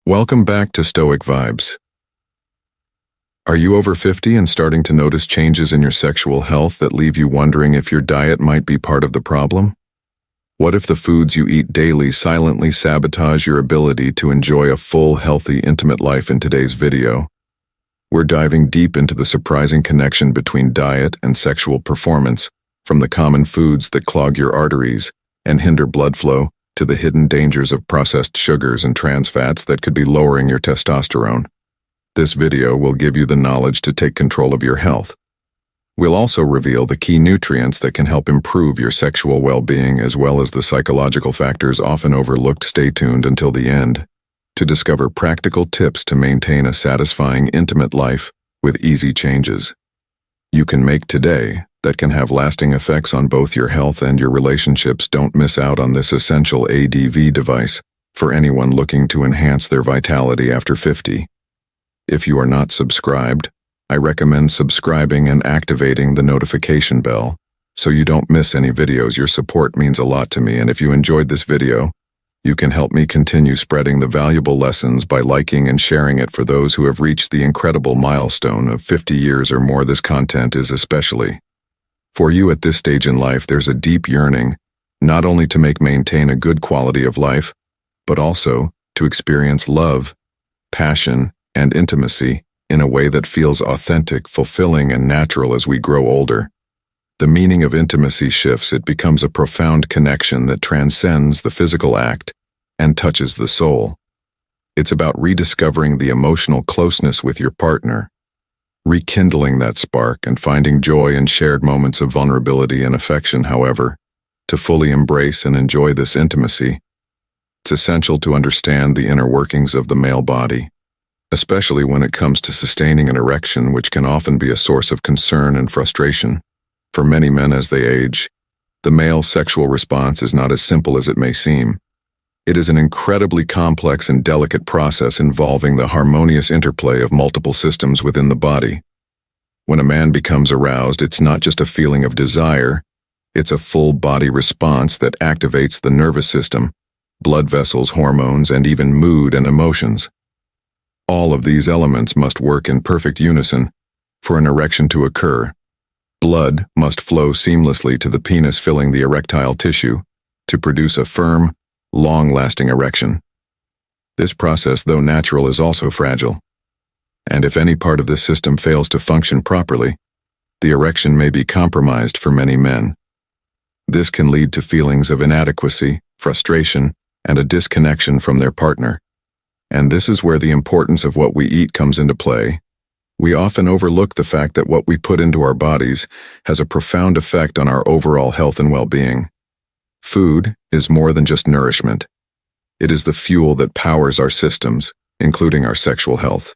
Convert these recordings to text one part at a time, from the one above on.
Welcome back to Stoic Vibes. Are you over 50 and starting to notice changes in your sexual health that leave you wondering if your diet might be part of the problem? What if the foods you eat daily silently sabotage your ability to enjoy a full, healthy, intimate life? In today's video, we're diving deep into the surprising connection between diet and sexual performance, from the common foods that clog your arteries and hinder blood flow to the hidden dangers of processed sugars and trans fats that could be lowering your testosterone. This video will give you the knowledge to take control of your health. We'll also reveal the key nutrients that can help improve your sexual well-being, as well as the psychological factors often overlooked. Stay tuned until the end to discover practical tips to maintain a satisfying, intimate life with easy changes you can make today that can have lasting effects on both your health and your relationships. Don't miss out on this essential ADV device for anyone looking to enhance their vitality after 50. If you are not subscribed, I recommend subscribing and activating the notification bell so you don't miss any videos. Your support means a lot to me, and if you enjoyed this video, you can help me continue spreading the valuable lessons by liking and sharing it for those who have reached the incredible milestone of 50 years or more. This content is especially for you at this stage in life. There's a deep yearning, not only to maintain a good quality of life, but also to experience love, passion, and intimacy in a way that feels authentic, fulfilling, and natural. As we grow older, the meaning of intimacy shifts. It becomes a profound connection that transcends the physical act and touches the soul. It's about rediscovering the emotional closeness with your partner, rekindling that spark, and finding joy in shared moments of vulnerability and affection. However, to fully embrace and enjoy this intimacy, it's essential to understand the inner workings of the male body, especially when it comes to sustaining an erection, which can often be a source of concern and frustration. For many men as they age, the male sexual response is not as simple as it may seem. It is an incredibly complex and delicate process involving the harmonious interplay of multiple systems within the body. When a man becomes aroused, it's not just a feeling of desire, it's a full body response that activates the nervous system, blood vessels, hormones, and even mood and emotions. All of these elements must work in perfect unison for an erection to occur. Blood must flow seamlessly to the penis, filling the erectile tissue to produce a firm, long-lasting erection. This process, though natural, is also fragile, and if any part of this system fails to function properly, the erection may be compromised. For many men, this can lead to feelings of inadequacy, frustration, and a disconnection from their partner. And this is where the importance of what we eat comes into play. We often overlook the fact that what we put into our bodies has a profound effect on our overall health and well-being. Food is more than just nourishment. It is the fuel that powers our systems, including our sexual health.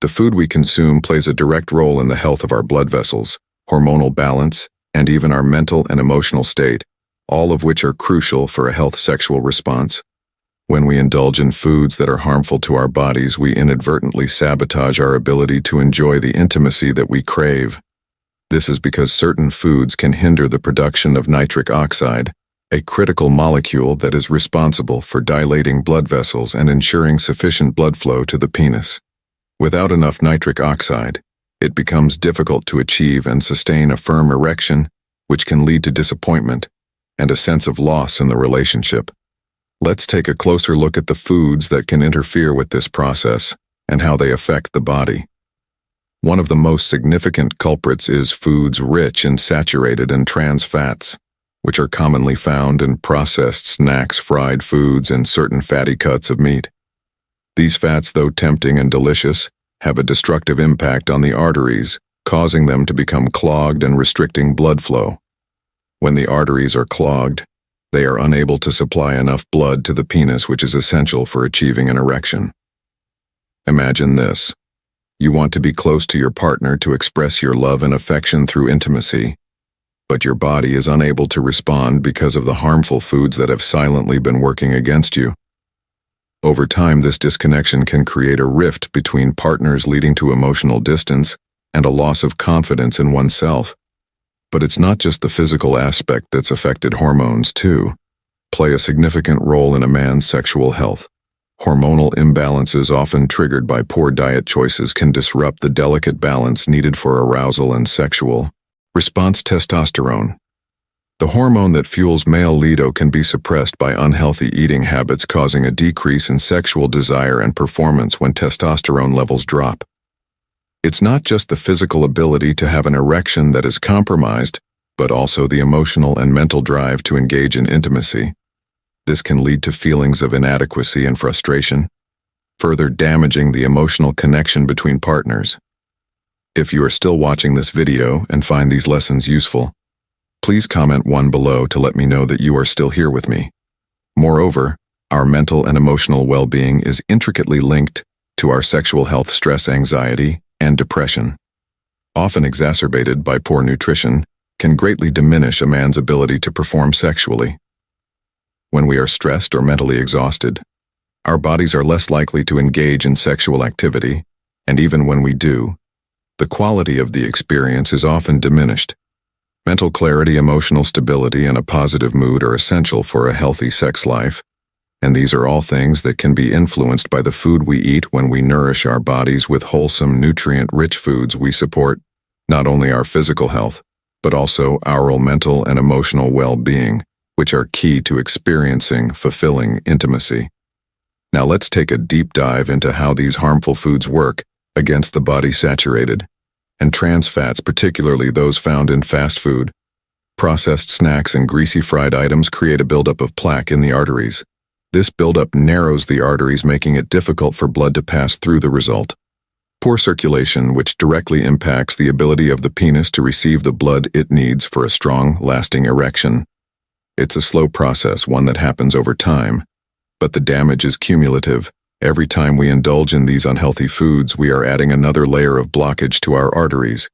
The food we consume plays a direct role in the health of our blood vessels, hormonal balance, and even our mental and emotional state, all of which are crucial for a healthy sexual response. When we indulge in foods that are harmful to our bodies, we inadvertently sabotage our ability to enjoy the intimacy that we crave. This is because certain foods can hinder the production of nitric oxide, a critical molecule that is responsible for dilating blood vessels and ensuring sufficient blood flow to the penis. Without enough nitric oxide, it becomes difficult to achieve and sustain a firm erection, which can lead to disappointment and a sense of loss in the relationship. Let's take a closer look at the foods that can interfere with this process and how they affect the body. One of the most significant culprits is foods rich in saturated and trans fats, which are commonly found in processed snacks, fried foods, and certain fatty cuts of meat. These fats, though tempting and delicious, have a destructive impact on the arteries, causing them to become clogged and restricting blood flow. When the arteries are clogged, they are unable to supply enough blood to the penis, which is essential for achieving an erection. Imagine this. You want to be close to your partner to express your love and affection through intimacy, but your body is unable to respond because of the harmful foods that have silently been working against you. Over time, this disconnection can create a rift between partners, leading to emotional distance and a loss of confidence in oneself. But it's not just the physical aspect that's affected. Hormones, too, play a significant role in a man's sexual health. Hormonal imbalances often triggered by poor diet choices can disrupt the delicate balance needed for arousal and sexual response. Testosterone. The hormone that fuels male libido can be suppressed by unhealthy eating habits, causing a decrease in sexual desire and performance when testosterone levels drop. It's not just the physical ability to have an erection that is compromised, but also the emotional and mental drive to engage in intimacy. This can lead to feelings of inadequacy and frustration, further damaging the emotional connection between partners. If you are still watching this video and find these lessons useful, please comment 1 below to let me know that you are still here with me. Moreover, our mental and emotional well-being is intricately linked to our sexual health. Stress, anxiety, and depression, often exacerbated by poor nutrition, can greatly diminish a man's ability to perform sexually. When we are stressed or mentally exhausted, our bodies are less likely to engage in sexual activity, and even when we do, the quality of the experience is often diminished. Mental clarity, emotional stability, and a positive mood are essential for a healthy sex life, and these are all things that can be influenced by the food we eat. When we nourish our bodies with wholesome, nutrient-rich foods, we support not only our physical health, but also our mental and emotional well-being, which are key to experiencing fulfilling intimacy. Now let's take a deep dive into how these harmful foods work against the body. Saturated and trans fats, particularly those found in fast food, processed snacks, and greasy fried items, create a buildup of plaque in the arteries. This buildup narrows the arteries, making it difficult for blood to pass through. The result: poor circulation, which directly impacts the ability of the penis to receive the blood it needs for a strong, lasting erection. It's a slow process, one that happens over time, but the damage is cumulative. Every time we indulge in these unhealthy foods, we are adding another layer of blockage to our arteries,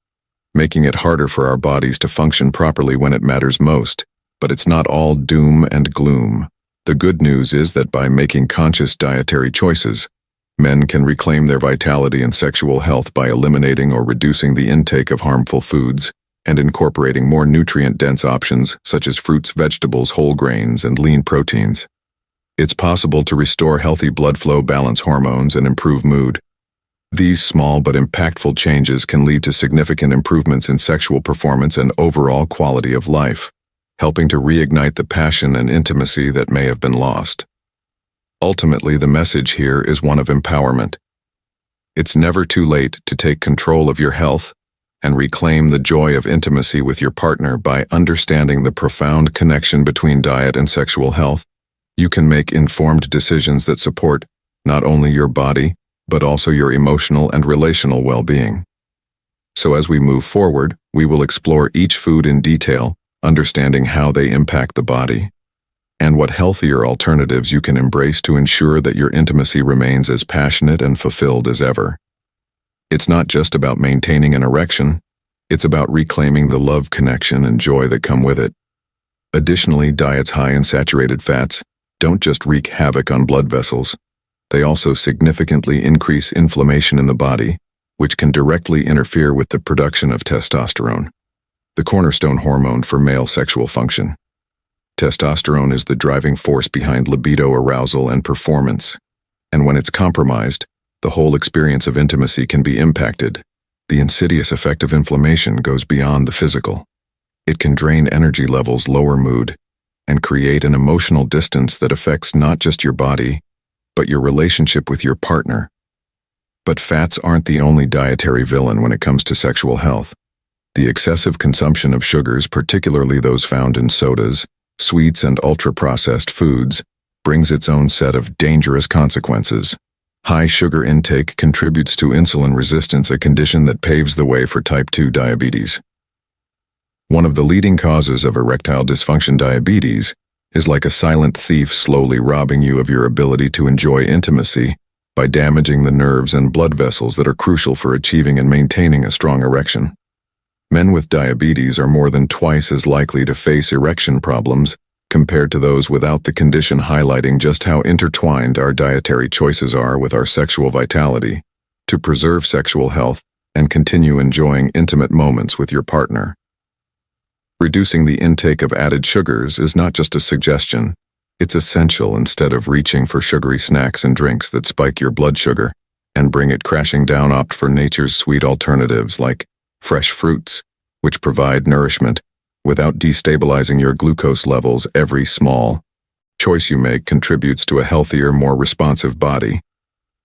making it harder for our bodies to function properly when it matters most. But it's not all doom and gloom. The good news is that by making conscious dietary choices, men can reclaim their vitality and sexual health by eliminating or reducing the intake of harmful foods and incorporating more nutrient-dense options such as fruits, vegetables, whole grains, and lean proteins. It's possible to restore healthy blood flow, balance hormones, and improve mood. These small but impactful changes can lead to significant improvements in sexual performance and overall quality of life, helping to reignite the passion and intimacy that may have been lost. Ultimately, the message here is one of empowerment. It's never too late to take control of your health and reclaim the joy of intimacy with your partner. By understanding the profound connection between diet and sexual health, you can make informed decisions that support not only your body, but also your emotional and relational well-being. So as we move forward, we will explore each food in detail, understanding how they impact the body, and what healthier alternatives you can embrace to ensure that your intimacy remains as passionate and fulfilled as ever. It's not just about maintaining an erection, it's about reclaiming the love, connection, and joy that come with it. Additionally, diets high in saturated fats don't just wreak havoc on blood vessels, they also significantly increase inflammation in the body, which can directly interfere with the production of testosterone, the cornerstone hormone for male sexual function. Testosterone is the driving force behind libido, arousal, and performance, and when it's compromised, the whole experience of intimacy can be impacted. The insidious effect of inflammation goes beyond the physical. It can drain energy levels, lower mood, and create an emotional distance that affects not just your body, but your relationship with your partner. But fats aren't the only dietary villain when it comes to sexual health. The excessive consumption of sugars, particularly those found in sodas, sweets, and ultra-processed foods, brings its own set of dangerous consequences. High sugar intake contributes to insulin resistance, a condition that paves the way for type 2 diabetes. One of the leading causes of erectile dysfunction, diabetes, is like a silent thief slowly robbing you of your ability to enjoy intimacy by damaging the nerves and blood vessels that are crucial for achieving and maintaining a strong erection. Men with diabetes are more than twice as likely to face erection problems compared to those without the condition, highlighting just how intertwined our dietary choices are with our sexual vitality to preserve sexual health and continue enjoying intimate moments with your partner. Reducing the intake of added sugars is not just a suggestion, It's essential instead of reaching for sugary snacks and drinks that spike your blood sugar and bring it crashing down. Opt for nature's sweet alternatives like fresh fruits, which provide nourishment without destabilizing your glucose levels. Every small choice you make contributes to a healthier, more responsive body,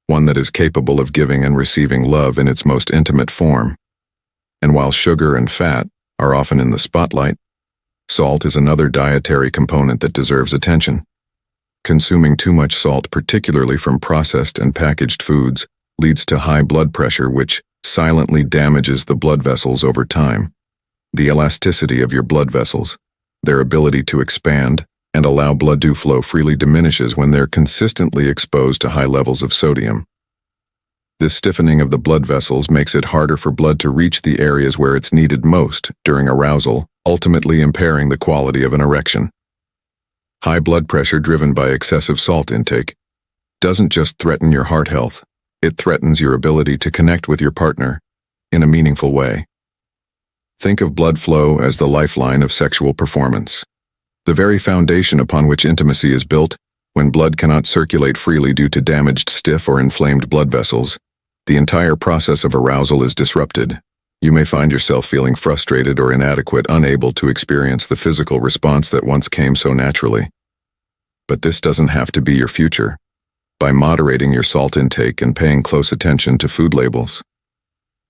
one that is capable of giving and receiving love in its most intimate form. And while sugar and fat are often in the spotlight, salt is another dietary component that deserves attention. Consuming too much salt, particularly from processed and packaged foods, leads to high blood pressure, which silently damages the blood vessels over time. The elasticity of your blood vessels, their ability to expand and allow blood to flow freely, diminishes when they're consistently exposed to high levels of sodium. This stiffening of the blood vessels makes it harder for blood to reach the areas where it's needed most during arousal, ultimately impairing the quality of an erection. High blood pressure driven by excessive salt intake doesn't just threaten your heart health, it threatens your ability to connect with your partner in a meaningful way. Think of blood flow as the lifeline of sexual performance, the very foundation upon which intimacy is built. When blood cannot circulate freely due to damaged, stiff, or inflamed blood vessels, the entire process of arousal is disrupted. You may find yourself feeling frustrated or inadequate, unable to experience the physical response that once came so naturally. But this doesn't have to be your future. By moderating your salt intake and paying close attention to food labels,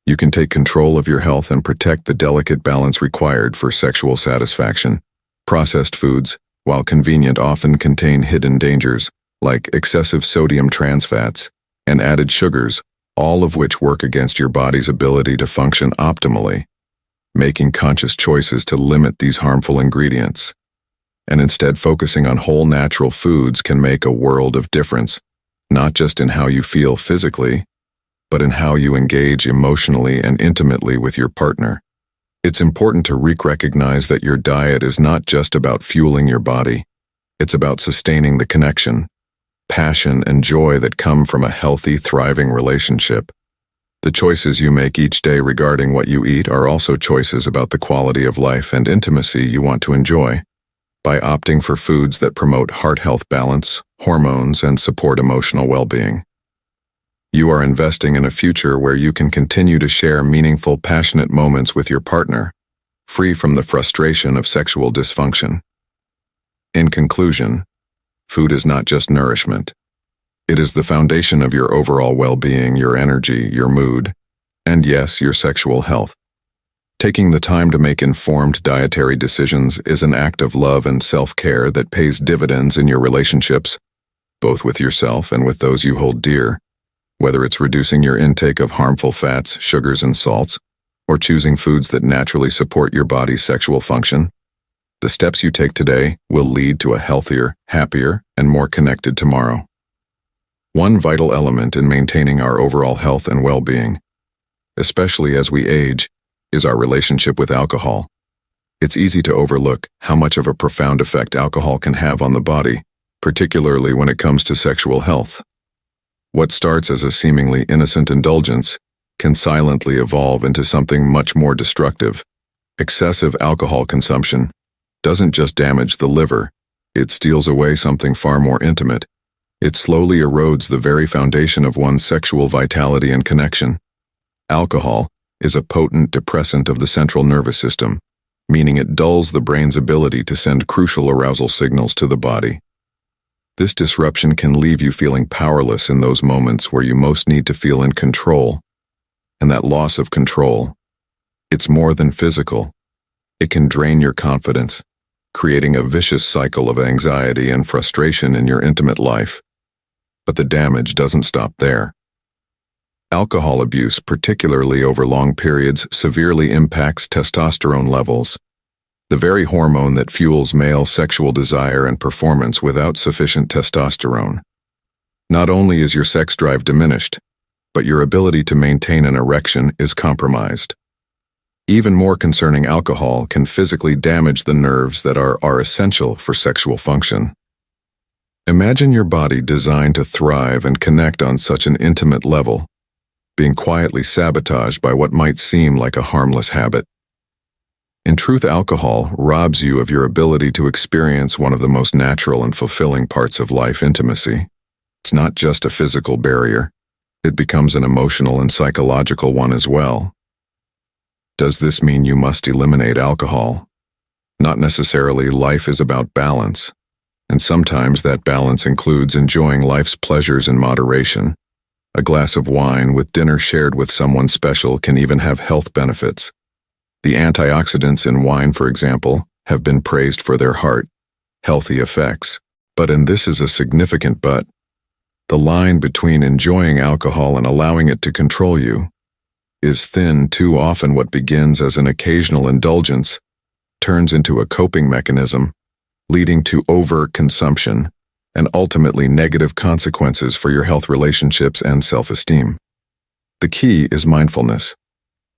you can take control of your health and protect the delicate balance required for sexual satisfaction. Processed foods, while convenient, often contain hidden dangers, like excessive sodium trans fats and added sugars, all of which work against your body's ability to function optimally. Making conscious choices to limit these harmful ingredients, and instead focusing on whole natural foods, can make a world of difference, not just in how you feel physically, but in how you engage emotionally and intimately with your partner. It's important to recognize that your diet is not just about fueling your body. It's about sustaining the connection, passion, and joy that come from a healthy, thriving relationship. The choices you make each day regarding what you eat are also choices about the quality of life and intimacy you want to enjoy. By opting for foods that promote heart health, balance, hormones, and support emotional well-being, you are investing in a future where you can continue to share meaningful, passionate moments with your partner, free from the frustration of sexual dysfunction. In conclusion, food is not just nourishment. It is the foundation of your overall well-being, your energy, your mood, and yes, your sexual health. Taking the time to make informed dietary decisions is an act of love and self-care that pays dividends in your relationships, both with yourself and with those you hold dear. Whether it's reducing your intake of harmful fats, sugars, and salts, or choosing foods that naturally support your body's sexual function, the steps you take today will lead to a healthier, happier, and more connected tomorrow. One vital element in maintaining our overall health and well-being, especially as we age, is our relationship with alcohol. It's easy to overlook how much of a profound effect alcohol can have on the body, particularly when it comes to sexual health. What starts as a seemingly innocent indulgence can silently evolve into something much more destructive. Excessive alcohol consumption doesn't just damage the liver, it steals away something far more intimate. It slowly erodes the very foundation of one's sexual vitality and connection. Alcohol is a potent depressant of the central nervous system, meaning it dulls the brain's ability to send crucial arousal signals to the body. This disruption can leave you feeling powerless in those moments where you most need to feel in control. And that loss of control, it's more than physical. It can drain your confidence, creating a vicious cycle of anxiety and frustration in your intimate life. But the damage doesn't stop there. Alcohol abuse, particularly over long periods, severely impacts testosterone levels, the very hormone that fuels male sexual desire and performance. Without sufficient testosterone, not only is your sex drive diminished, but your ability to maintain an erection is compromised. Even more concerning, alcohol can physically damage the nerves that are essential for sexual function. Imagine your body designed to thrive and connect on such an intimate level, being quietly sabotaged by what might seem like a harmless habit. In truth, alcohol robs you of your ability to experience one of the most natural and fulfilling parts of life, intimacy. It's not just a physical barrier. It becomes an emotional and psychological one as well. Does this mean you must eliminate alcohol? Not necessarily. Life is about balance, and sometimes that balance includes enjoying life's pleasures in moderation. A glass of wine with dinner shared with someone special can even have health benefits. The antioxidants in wine, for example, have been praised for their healthy effects. And this is a significant but. The line between enjoying alcohol and allowing it to control you is thin. Too often what begins as an occasional indulgence turns into a coping mechanism, leading to overconsumption and ultimately negative consequences for your health, relationships, and self-esteem. The key is mindfulness.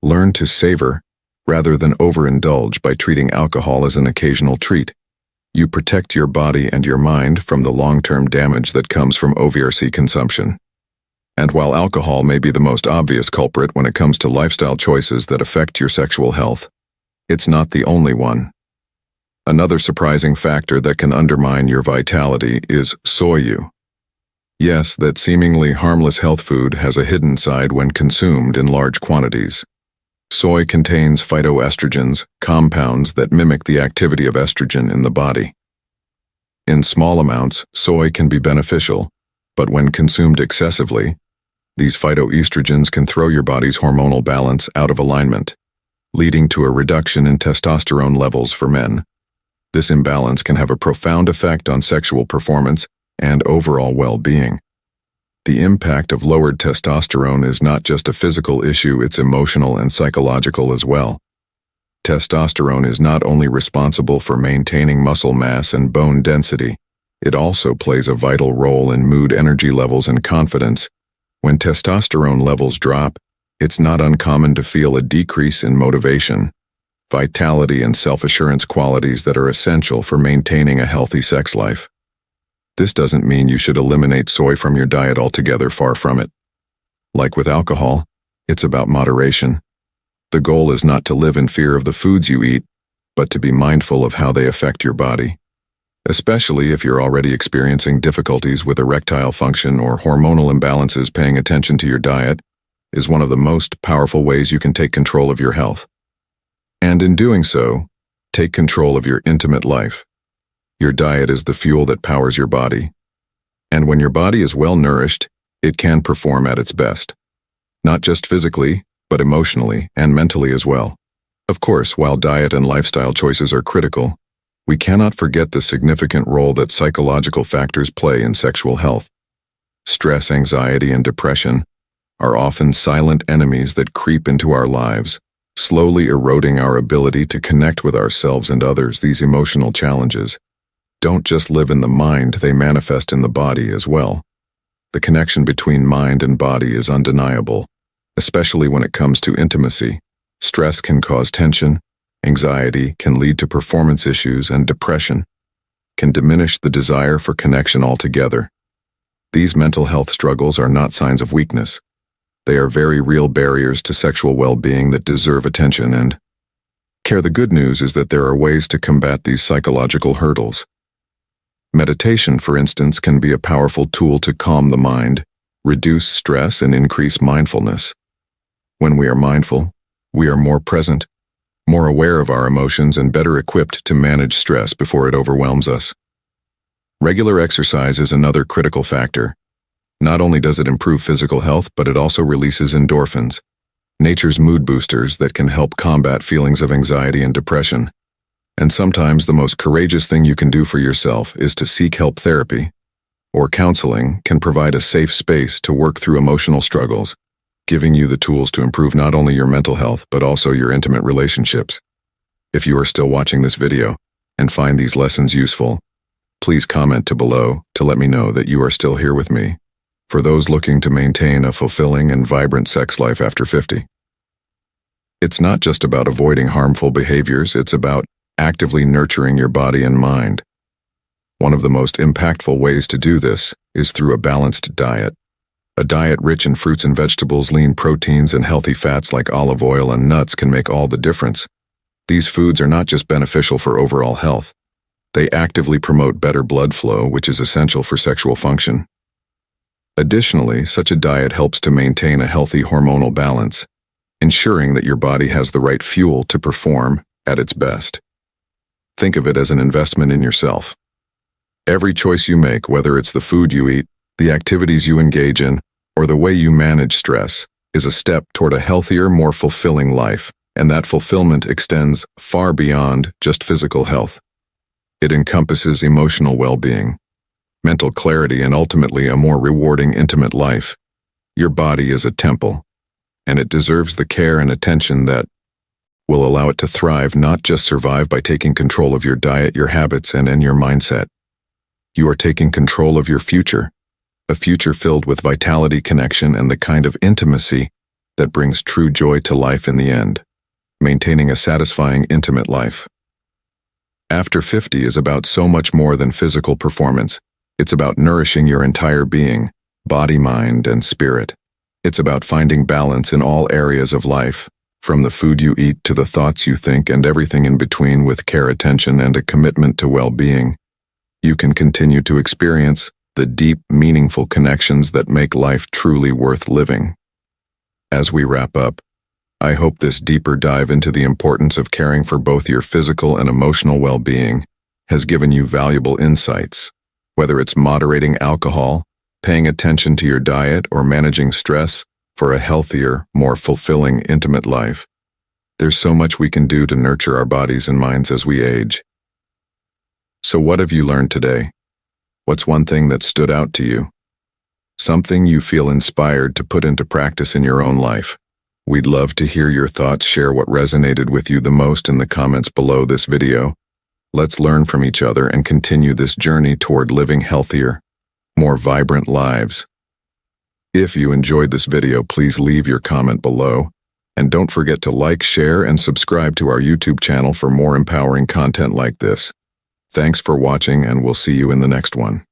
Learn to savor rather than overindulge by treating alcohol as an occasional treat. You protect your body and your mind from the long-term damage that comes from overC consumption. And while alcohol may be the most obvious culprit when it comes to lifestyle choices that affect your sexual health, it's not the only one. Another surprising factor that can undermine your vitality is soy. Yes, that seemingly harmless health food has a hidden side when consumed in large quantities. Soy contains phytoestrogens, compounds that mimic the activity of estrogen in the body. In small amounts, soy can be beneficial, but when consumed excessively, these phytoestrogens can throw your body's hormonal balance out of alignment, leading to a reduction in testosterone levels for men. This imbalance can have a profound effect on sexual performance and overall well-being. The impact of lowered testosterone is not just a physical issue, it's emotional and psychological as well. Testosterone is not only responsible for maintaining muscle mass and bone density, it also plays a vital role in mood, energy levels, and confidence. When testosterone levels drop, it's not uncommon to feel a decrease in motivation, vitality, and self-assurance, qualities that are essential for maintaining a healthy sex life. This doesn't mean you should eliminate soy from your diet altogether, far from it. Like with alcohol, it's about moderation. The goal is not to live in fear of the foods you eat, but to be mindful of how they affect your body. Especially if you're already experiencing difficulties with erectile function or hormonal imbalances, paying attention to your diet is one of the most powerful ways you can take control of your health. And in doing so, take control of your intimate life. Your diet is the fuel that powers your body. And when your body is well nourished, it can perform at its best. Not just physically, but emotionally and mentally as well. Of course, while diet and lifestyle choices are critical, we cannot forget the significant role that psychological factors play in sexual health. Stress, anxiety, and depression are often silent enemies that creep into our lives, slowly eroding our ability to connect with ourselves and others. These emotional challenges don't just live in the mind, they manifest in the body as well. The connection between mind and body is undeniable, especially when it comes to intimacy. Stress can cause tension, anxiety can lead to performance issues, and depression can diminish the desire for connection altogether. These mental health struggles are not signs of weakness. They are very real barriers to sexual well-being that deserve attention and care. The good news is that there are ways to combat these psychological hurdles. Meditation, for instance, can be a powerful tool to calm the mind, reduce stress, and increase mindfulness. When we are mindful, we are more present, more aware of our emotions, and better equipped to manage stress before it overwhelms us. Regular exercise is another critical factor. Not only does it improve physical health, but it also releases endorphins, nature's mood boosters that can help combat feelings of anxiety and depression. And sometimes the most courageous thing you can do for yourself is to seek help. Therapy or counseling can provide a safe space to work through emotional struggles, giving you the tools to improve not only your mental health but also your intimate relationships. If you are still watching this video and find these lessons useful, please comment below to let me know that you are still here with me. For those looking to maintain a fulfilling and vibrant sex life after 50. It's not just about avoiding harmful behaviors, it's about actively nurturing your body and mind. One of the most impactful ways to do this is through a balanced diet. A diet rich in fruits and vegetables, lean proteins, and healthy fats like olive oil and nuts can make all the difference. These foods are not just beneficial for overall health. They actively promote better blood flow, which is essential for sexual function. Additionally, such a diet helps to maintain a healthy hormonal balance, ensuring that your body has the right fuel to perform at its best. Think of it as an investment in yourself. Every choice you make, whether it's the food you eat, the activities you engage in, or the way you manage stress, is a step toward a healthier, more fulfilling life, and that fulfillment extends far beyond just physical health. It encompasses emotional well-being, mental clarity, and ultimately a more rewarding, intimate life. Your body is a temple, and it deserves the care and attention that will allow it to thrive, not just survive. By taking control of your diet, your habits, and your mindset, you are taking control of your future, a future filled with vitality, connection, and the kind of intimacy that brings true joy to life in the end. Maintaining a satisfying, intimate life. After 50 is about so much more than physical performance. It's about nourishing your entire being, body, mind, and spirit. It's about finding balance in all areas of life, from the food you eat to the thoughts you think and everything in between. With care, attention, and a commitment to well-being, you can continue to experience the deep, meaningful connections that make life truly worth living. As we wrap up, I hope this deeper dive into the importance of caring for both your physical and emotional well-being has given you valuable insights. Whether it's moderating alcohol, paying attention to your diet, or managing stress for a healthier, more fulfilling, intimate life, there's so much we can do to nurture our bodies and minds as we age. So what have you learned today? What's one thing that stood out to you? Something you feel inspired to put into practice in your own life? We'd love to hear your thoughts. Share what resonated with you the most in the comments below this video. Let's learn from each other and continue this journey toward living healthier, more vibrant lives. If you enjoyed this video, please leave your comment below, and don't forget to like, share, and subscribe to our YouTube channel for more empowering content like this. Thanks for watching, and we'll see you in the next one.